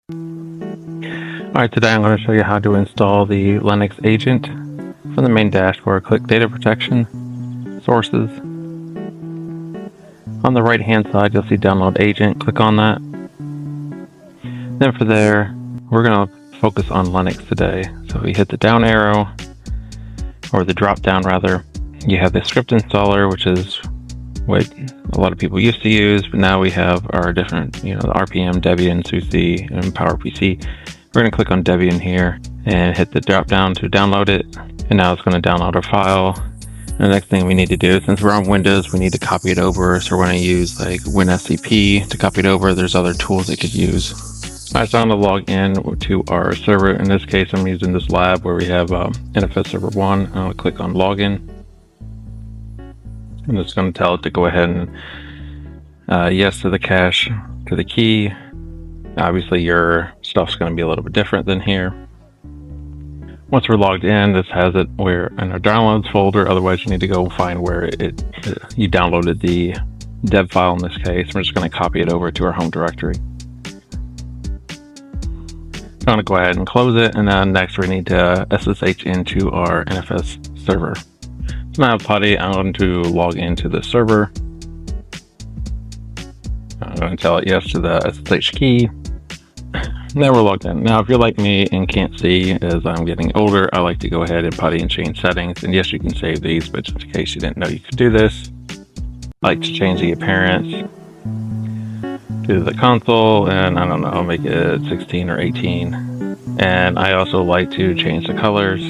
Alright, today I'm going to show you how to install the Linux agent. From the main dashboard, click Data Protection, Sources. On the right hand side you'll see Download Agent, click on that. Then for there, we're going to focus on Linux today. So we hit the down arrow, or the drop down rather. You have the script installer, which is what a lot of people used to use, but now we have our different, the RPM, Debian, SUSE, and PowerPC. We're going to click on Debian here and hit the drop down to download it. And now it's going to download our file. And the next thing we need to do, since we're on Windows, we need to copy it over. So we're going to use like WinSCP to copy it over. There's other tools it could use. Alright, so I'm going to log in to our server. In this case, I'm using this lab where we have NFS server 1. I'm going to click on login. And it's going to tell it to go ahead and yes to the cache, to the key. Obviously your stuff's going to be a little bit different than here. Once we're logged in, this has it where in our downloads folder. Otherwise you need to go find where you downloaded the dev file. In this case, we're just going to copy it over to our home directory. I'm going to go ahead and close it, and then next we need to SSH into our NFS server. So now PuTTY, I'm going to log into the server. I'm going to tell it yes to the SSH key. Now we're logged in. Now if you're like me and can't see as I'm getting older, I like to go ahead and PuTTY and change settings. And yes, you can save these, but just in case you didn't know you could do this, I like to change the appearance to the console, and I don't know, I'll make it 16 or 18. And I also like to change the colors.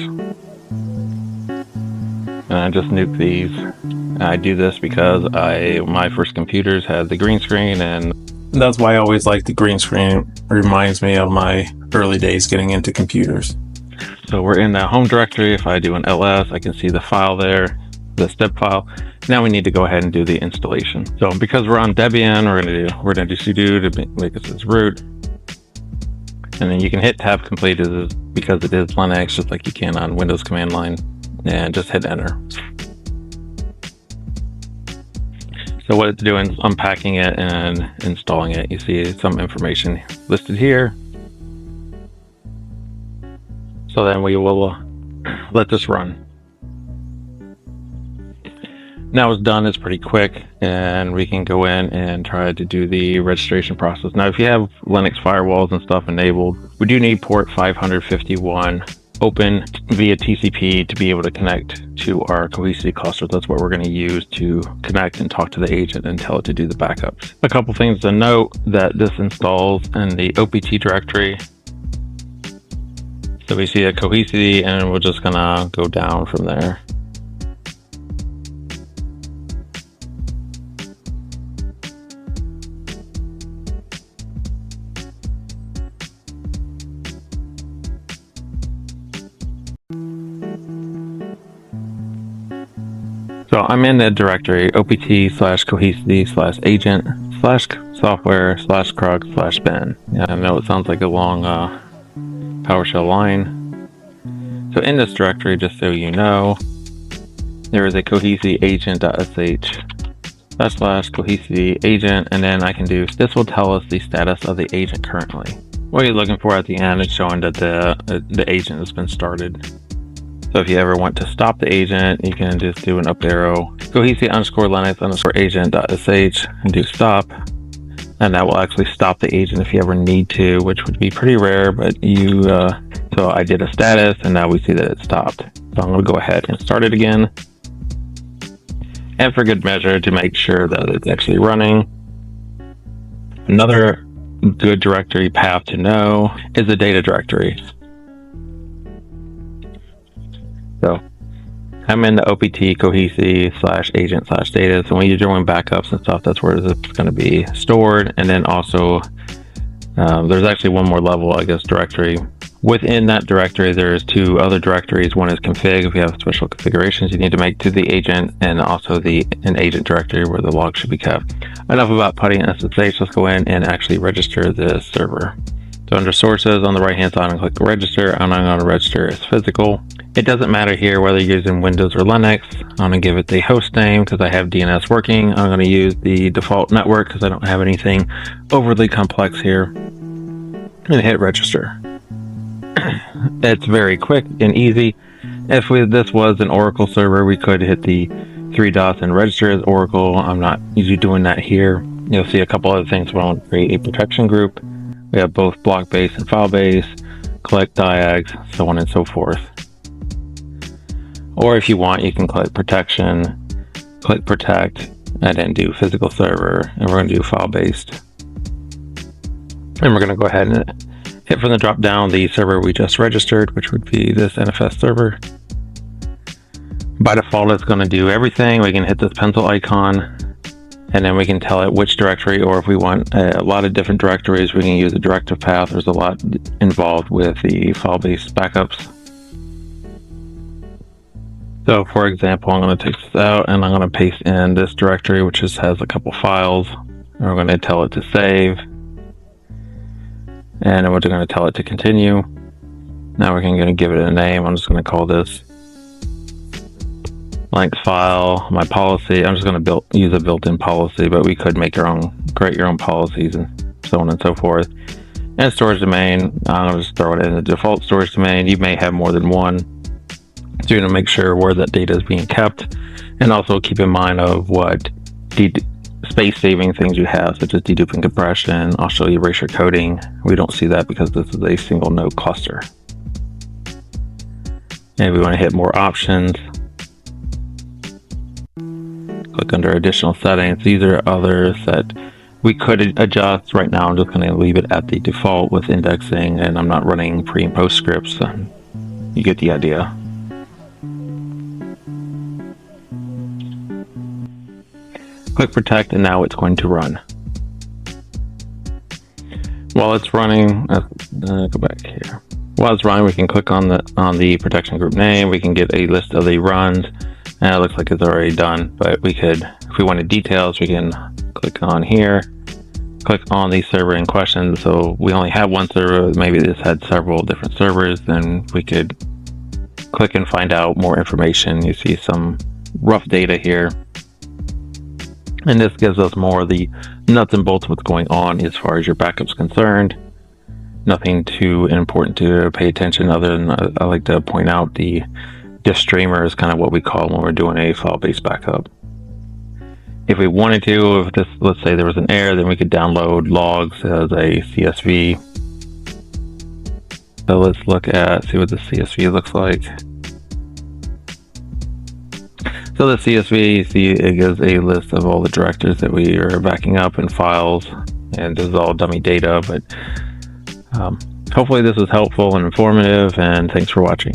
And I just nuke these. I do this because my first computers had the green screen, and that's why I always like the green screen. It reminds me of my early days getting into computers. So we're in the home directory. If I do an ls, I can see the file there, the step file. Now we need to go ahead and do the installation. So because we're on Debian, we're gonna do sudo to make this as root. And then you can hit tab complete because it is Linux, just like you can on Windows command line, and just hit enter. So what it's doing is unpacking it and installing it. You see some information listed here. So then we will let this run. Now it's done, it's pretty quick, and we can go in and try to do the registration process. Now if you have Linux firewalls and stuff enabled, we do need port 551 open via TCP to be able to connect to our Cohesity cluster. That's what we're going to use to connect and talk to the agent and tell it to do the backups. A couple things to note: that this installs in the OPT directory. So we see a Cohesity, and we're just gonna go down from there. So I'm in the directory opt/cohesity/agent/software/crux/bin. Yeah, I know it sounds like a long PowerShell line. So in this directory, just so you know, there is a cohesity agent.sh/cohesity agent, and then I can do this. Will tell us the status of the agent currently. What you're looking for at the end is showing that the agent has been started. So if you ever want to stop the agent, you can just do an up arrow, cohesity_linux_agent.sh, and do stop. And that will actually stop the agent if you ever need to, which would be pretty rare, but so I did a status, and now we see that it stopped. So I'm going to go ahead and start it again. And for good measure, to make sure that it's actually running, another good directory path to know is the data directory. So I'm in the OPT cohesity/agent/data. So when you're doing backups and stuff, that's where it's going to be stored. And then also there's actually one more level, I guess, directory. Within that directory, there's two other directories. One is config. If you have special configurations you need to make to the agent, and also an agent directory where the log should be kept. Enough about PuTTY and SSH. Let's go in and actually register this server. So under sources on the right hand side, I'm going to click register, and I'm going to register as physical. It doesn't matter here whether you're using Windows or Linux. I'm going to give it the host name because I have DNS working. I'm going to use the default network because I don't have anything overly complex here. and hit register. It's very quick and easy. If this was an Oracle server, we could hit the 3 dots and register as Oracle. I'm not usually doing that here. You'll see a couple other things when I want to create a protection group. We have both block-based and file-based, collect diags, so on and so forth. Or if you want, you can click protection, click protect, and then do physical server, and we're going to do file-based. And we're going to go ahead and hit from the drop down the server we just registered, which would be this NFS server. By default, it's going to do everything. We can hit this pencil icon, and then we can tell it which directory, or if we want a lot of different directories, we can use a directive path. There's a lot involved with the file-based backups. So for example, I'm going to take this out and I'm going to paste in this directory, which just has a couple files. And we're going to tell it to save. And then we're going to tell it to continue. Now we're going to give it a name. I'm just going to call this blank file, my policy. I'm just going to use a built-in policy, but we could make create your own policies and so on and so forth. And storage domain, I'm going to just throw it in the default storage domain. You may have more than one. So you're going to make sure where that data is being kept, and also keep in mind of what space-saving things you have, such as deduping compression. I'll show you erasure coding. We don't see that because this is a single node cluster. And we want to hit more options. Click under additional settings. These are others that we could adjust. Right now I'm just going to leave it at the default with indexing, and I'm not running pre and post scripts. You get the idea. Click protect, and now it's going to run. While it's running, go back here. While it's running, we can click on the protection group name. We can get a list of the runs, and it looks like it's already done. But we could, if we wanted details, we can click on here, click on the server in question. So we only have one server. Maybe this had several different servers. Then we could click and find out more information. You see some rough data here. And this gives us more of the nuts and bolts of what's going on as far as your backup's concerned. Nothing too important to pay attention other than I like to point out the diff streamer is kind of what we call when we're doing a file-based backup. If we wanted to, if this, let's say there was an error, then we could download logs as a CSV. So let's see what the CSV looks like. So the CSV, you see, it gives a list of all the directories that we are backing up and files, and this is all dummy data, but hopefully this was helpful and informative, and thanks for watching.